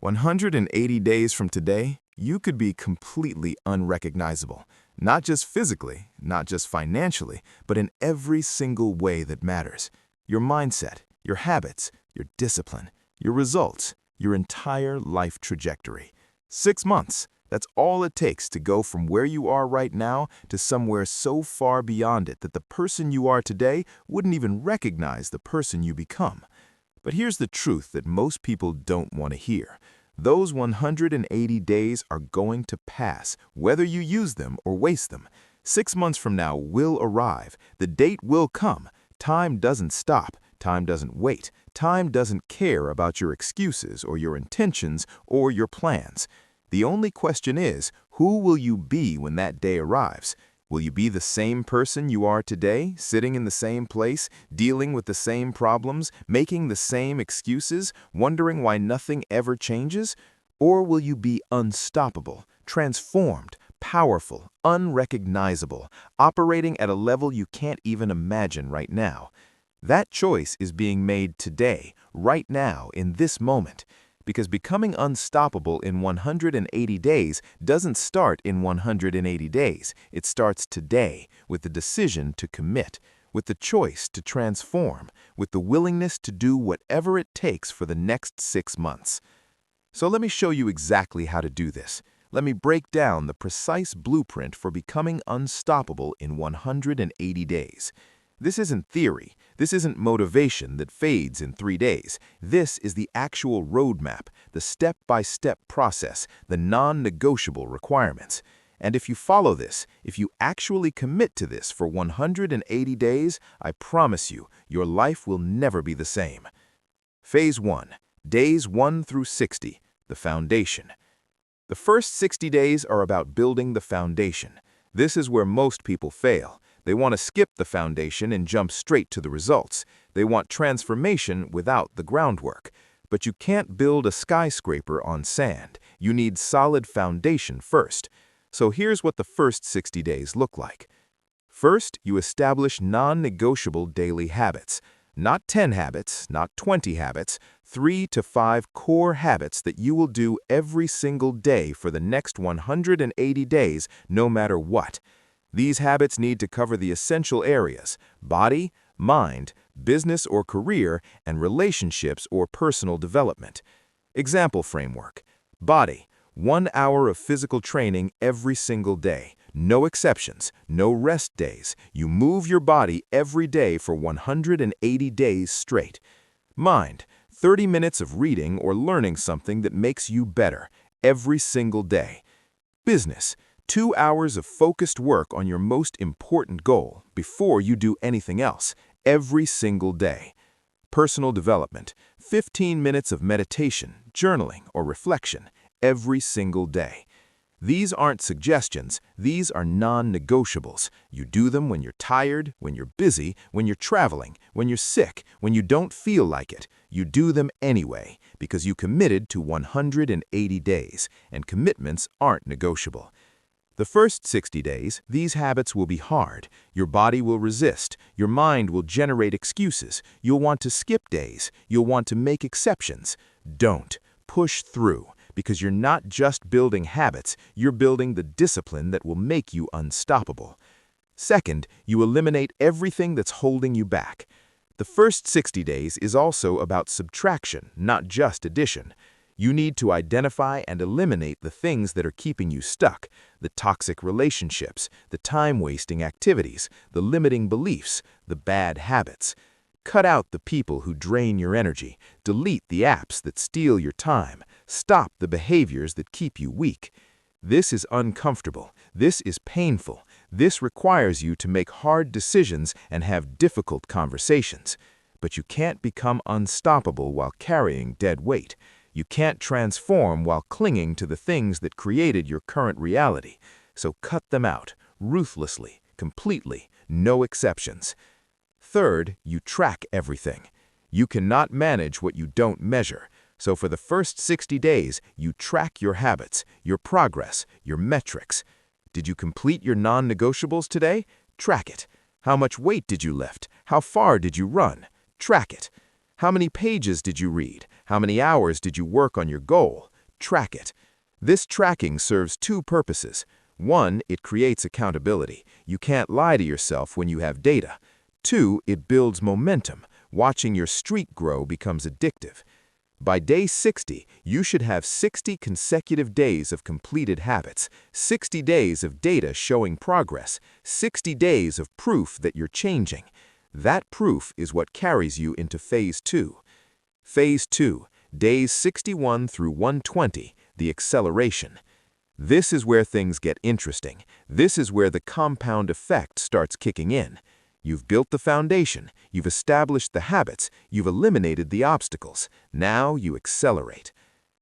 180 days from today, you could be completely unrecognizable, not just physically, not just financially, but in every single way that matters. Your mindset, your habits, your discipline, your results, your entire life trajectory. 6 months, that's all it takes to go from where you are right now to somewhere so far beyond it that the person you are today wouldn't even recognize the person you become. But here's the truth that most people don't want to hear. Those 180 days are going to pass, whether you use them or waste them. 6 months from now will arrive. The date will come. Time doesn't stop. Time doesn't wait. Time doesn't care about your excuses or your intentions or your plans. The only question is, who will you be when that day arrives? Will you be the same person you are today, sitting in the same place, dealing with the same problems, making the same excuses, wondering why nothing ever changes? Or will you be unstoppable, transformed, powerful, unrecognizable, operating at a level you can't even imagine right now? That choice is being made today, right now, in this moment. Because becoming unstoppable in 180 days doesn't start in 180 days. It starts today with the decision to commit, with the choice to transform, with the willingness to do whatever it takes for the next 6 months. So let me show you exactly how to do this. Let me break down the precise blueprint for becoming unstoppable in 180 days. This isn't theory. This isn't motivation that fades in 3 days. This is the actual roadmap, the step-by-step process, the non-negotiable requirements. And if you follow this, if you actually commit to this for 180 days, I promise you, your life will never be the same. Phase 1, days 1 through 60, the foundation. The first 60 days are about building the foundation. This is where most people fail. They want to skip the foundation and jump straight to the results. They want transformation without the groundwork. But you can't build a skyscraper on sand. You need solid foundation first. So here's what the first 60 days look like. First, you establish non-negotiable daily habits. Not 10 habits, not 20 habits, 3 to 5 core habits that you will do every single day for the next 180 days, no matter what. These habits need to cover the essential areas: body, mind, business or career, and relationships or personal development. Example framework. Body, 1 hour of physical training every single day. No exceptions, no rest days. You move your body every day for 180 days straight. Mind, 30 minutes of reading or learning something that makes you better every single day. Business, 2 hours of focused work on your most important goal before you do anything else, every single day. Personal development, 15 minutes of meditation, journaling, or reflection, every single day. These aren't suggestions, these are non-negotiables. You do them when you're tired, when you're busy, when you're traveling, when you're sick, when you don't feel like it. You do them anyway, because you committed to 180 days, and commitments aren't negotiable. The first 60 days, these habits will be hard. Your body will resist. Your mind will generate excuses. You'll want to skip days. You'll want to make exceptions. Don't. Push through, because you're not just building habits, you're building the discipline that will make you unstoppable. Second, you eliminate everything that's holding you back. The first 60 days is also about subtraction, not just addition. You need to identify and eliminate the things that are keeping you stuck, the toxic relationships, the time-wasting activities, the limiting beliefs, the bad habits. Cut out the people who drain your energy. Delete the apps that steal your time. Stop the behaviors that keep you weak. This is uncomfortable. This is painful. This requires you to make hard decisions and have difficult conversations. But you can't become unstoppable while carrying dead weight. You can't transform while clinging to the things that created your current reality. So cut them out, ruthlessly, completely, no exceptions. Third, you track everything. You cannot manage what you don't measure. So for the first 60 days, you track your habits, your progress, your metrics. Did you complete your non-negotiables today? Track it. How much weight did you lift? How far did you run? Track it. How many pages did you read? How many hours did you work on your goal? track it. This tracking serves two purposes. One, it creates accountability. You can't lie to yourself when you have data. Two, it builds momentum. Watching your streak grow becomes addictive. By day 60, you should have 60 consecutive days of completed habits, 60 days of data showing progress, 60 days of proof that you're changing. That proof is what carries you into Phase 2. Phase 2, days 61 through 120, the acceleration. This is where things get interesting. This is where the compound effect starts kicking in. You've built the foundation, you've established the habits, you've eliminated the obstacles. Now you accelerate.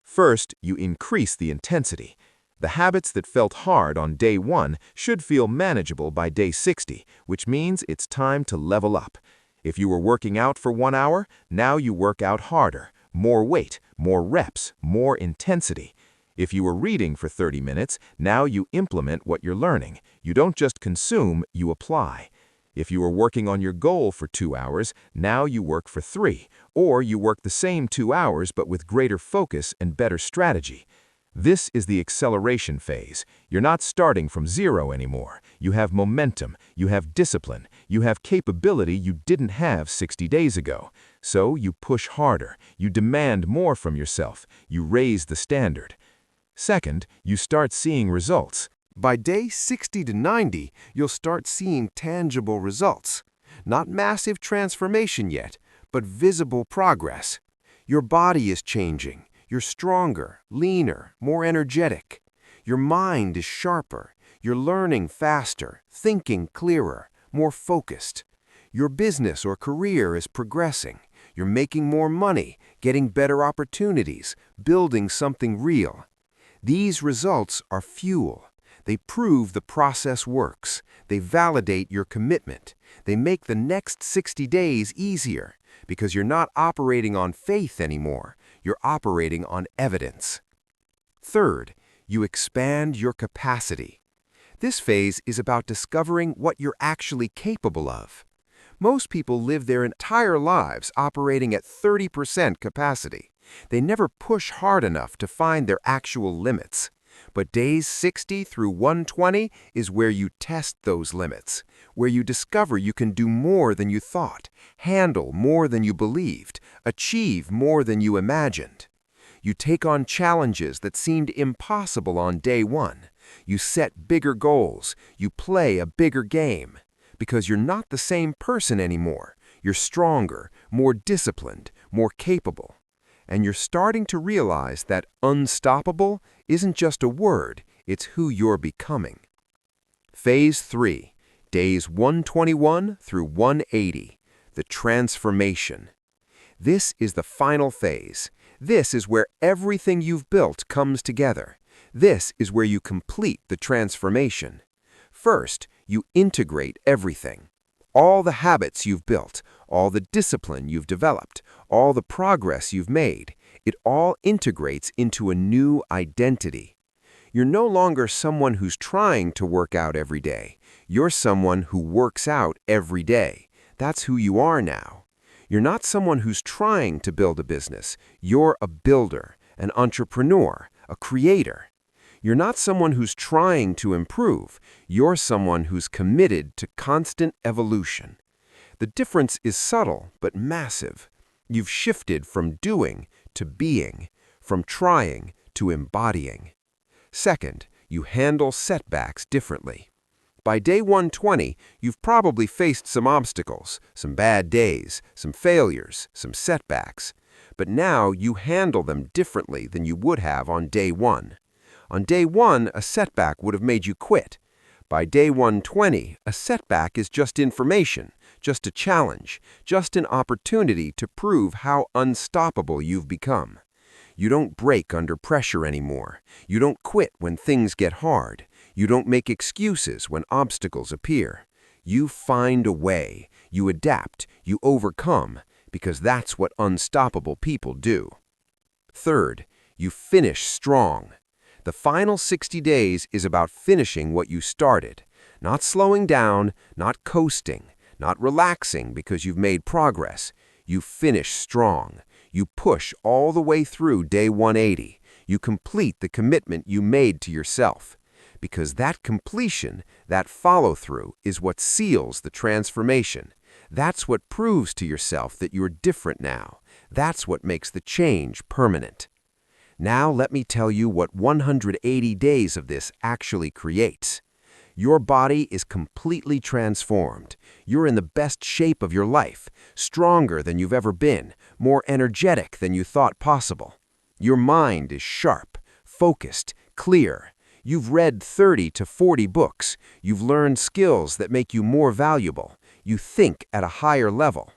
First, you increase the intensity. The habits that felt hard on day 1 should feel manageable by day 60, which means it's time to level up. If you were working out for 1 hour, now you work out harder. More weight, more reps, more intensity. If you were reading for 30 minutes, now you implement what you're learning. You don't just consume, you apply. If you were working on your goal for 2 hours, now you work for 3, or you work the same 2 hours but with greater focus and better strategy. This is the acceleration phase. You're not starting from zero anymore. You have momentum, you have discipline, you have capability you didn't have 60 days ago. So you push harder, you demand more from yourself, you raise the standard. Second, you start seeing results. By day 60 to 90, you'll start seeing tangible results. Not massive transformation yet, but visible progress. Your body is changing. You're stronger, leaner, more energetic. Your mind is sharper. You're learning faster, thinking clearer, more focused. Your business or career is progressing. You're making more money, getting better opportunities, building something real. These results are fuel. They prove the process works. They validate your commitment. They make the next 60 days easier because you're not operating on faith anymore. You're operating on evidence. Third, you expand your capacity. This phase is about discovering what you're actually capable of. Most people live their entire lives operating at 30% capacity. They never push hard enough to find their actual limits. But days 60 through 120 is where you test those limits, where you discover you can do more than you thought, handle more than you believed, achieve more than you imagined. You take on challenges that seemed impossible on day 1. You set bigger goals. You play a bigger game. Because you're not the same person anymore. You're stronger, more disciplined, more capable. And you're starting to realize that unstoppable isn't just a word, it's who you're becoming. Phase 3, days 121 through 180, the transformation. This is the final phase. This is where everything you've built comes together. This is where you complete the transformation. First, you integrate everything. All the habits you've built, all the discipline you've developed, all the progress you've made, it all integrates into a new identity. You're no longer someone who's trying to work out every day. You're someone who works out every day. That's who you are now. You're not someone who's trying to build a business. You're a builder, an entrepreneur, a creator. You're not someone who's trying to improve. You're someone who's committed to constant evolution. The difference is subtle but massive. You've shifted from doing to being, from trying to embodying. Second, you handle setbacks differently. By day 120, you've probably faced some obstacles, some bad days, some failures, some setbacks. But now you handle them differently than you would have on day 1. On day 1, a setback would have made you quit. By day 120, a setback is just information, just a challenge, just an opportunity to prove how unstoppable you've become. You don't break under pressure anymore. You don't quit when things get hard. You don't make excuses when obstacles appear. You find a way. You adapt. You overcome, because that's what unstoppable people do. Third, you finish strong. The final 60 days is about finishing what you started, not slowing down, not coasting, not relaxing because you've made progress. You finish strong. You push all the way through day 180. You complete the commitment you made to yourself. Because that completion, that follow-through, is what seals the transformation. That's what proves to yourself that you're different now. That's what makes the change permanent. Now let me tell you what 180 days of this actually creates. Your body is completely transformed. You're in the best shape of your life, stronger than you've ever been, more energetic than you thought possible. Your mind is sharp, focused, clear. You've read 30 to 40 books. You've learned skills that make you more valuable. You think at a higher level.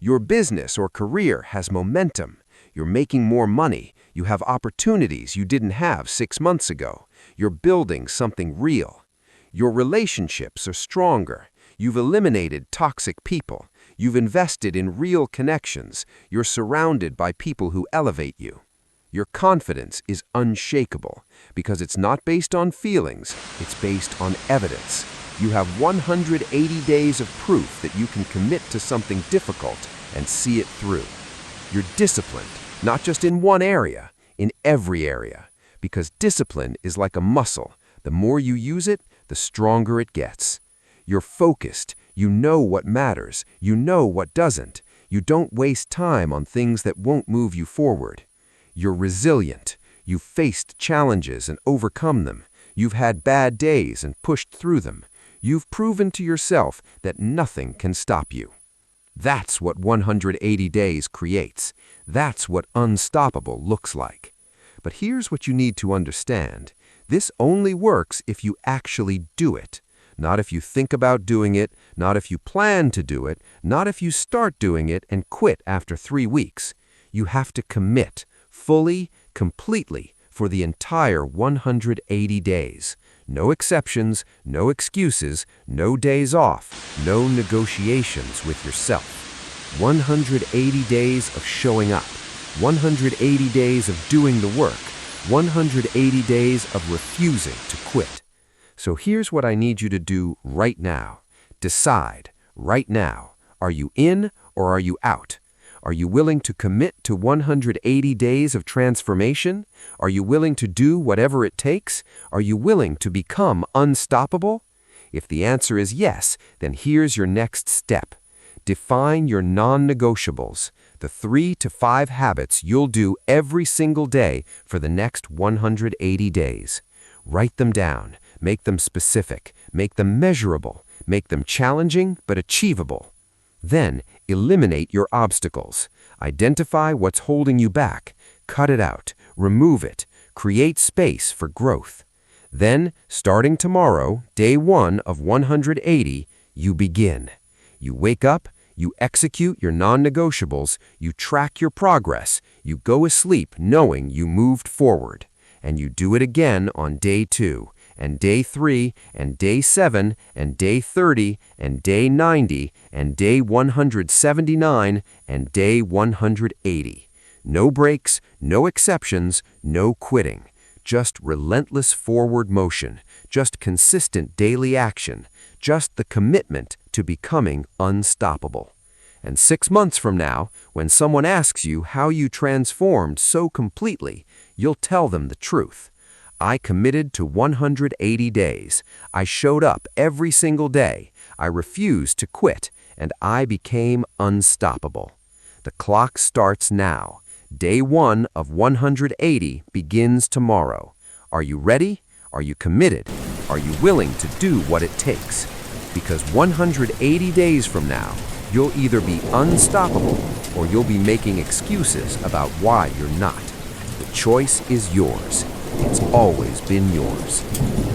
Your business or career has momentum. You're making more money. You have opportunities you didn't have 6 months ago. You're building something real. Your relationships are stronger. You've eliminated toxic people. You've invested in real connections. You're surrounded by people who elevate you. Your confidence is unshakable because it's not based on feelings, it's based on evidence. You have 180 days of proof that you can commit to something difficult and see it through. You're disciplined, not just in one area, in every area, because discipline is like a muscle. The more you use it, the stronger it gets. You're focused. You know what matters. You know what doesn't. You don't waste time on things that won't move you forward. You're resilient. You've faced challenges and overcome them. You've had bad days and pushed through them. You've proven to yourself that nothing can stop you. That's what 180 days creates. That's what unstoppable looks like. But here's what you need to understand. This only works if you actually do it. Not if you think about doing it, not if you plan to do it, not if you start doing it and quit after 3 weeks. You have to commit, fully, completely, for the entire 180 days. No exceptions, no excuses, no days off, no negotiations with yourself. 180 days of showing up, 180 days of doing the work, 180 days of refusing to quit. So here's what I need you to do right now. Decide, right now, are you in or are you out? Are you willing to commit to 180 days of transformation? Are you willing to do whatever it takes? Are you willing to become unstoppable? If the answer is yes, then here's your next step. Define your non-negotiables, the 3 to 5 habits you'll do every single day for the next 180 days. Write them down, make them specific, make them measurable, make them challenging but achievable. Then, eliminate your obstacles. Identify what's holding you back. Cut it out. Remove it. Create space for growth. Then, starting tomorrow, day 1 of 180, you begin. You wake up, you execute your non-negotiables, you track your progress, you go asleep knowing you moved forward. And you do it again on day 2. And day 3, and day 7, and day 30, and day 90, and day 179, and day 180. No breaks, no exceptions, no quitting. Just relentless forward motion, just consistent daily action, just the commitment to becoming unstoppable. And 6 months from now, when someone asks you how you transformed so completely, you'll tell them the truth. I committed to 180 days. I showed up every single day. I refused to quit, and I became unstoppable. The clock starts now. Day 1 of 180 begins tomorrow. Are you ready? Are you committed? Are you willing to do what it takes? Because 180 days from now, you'll either be unstoppable or you'll be making excuses about why you're not. The choice is yours. It's always been yours.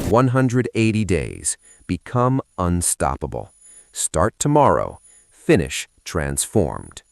180 days. Become unstoppable. Start tomorrow. Finish transformed.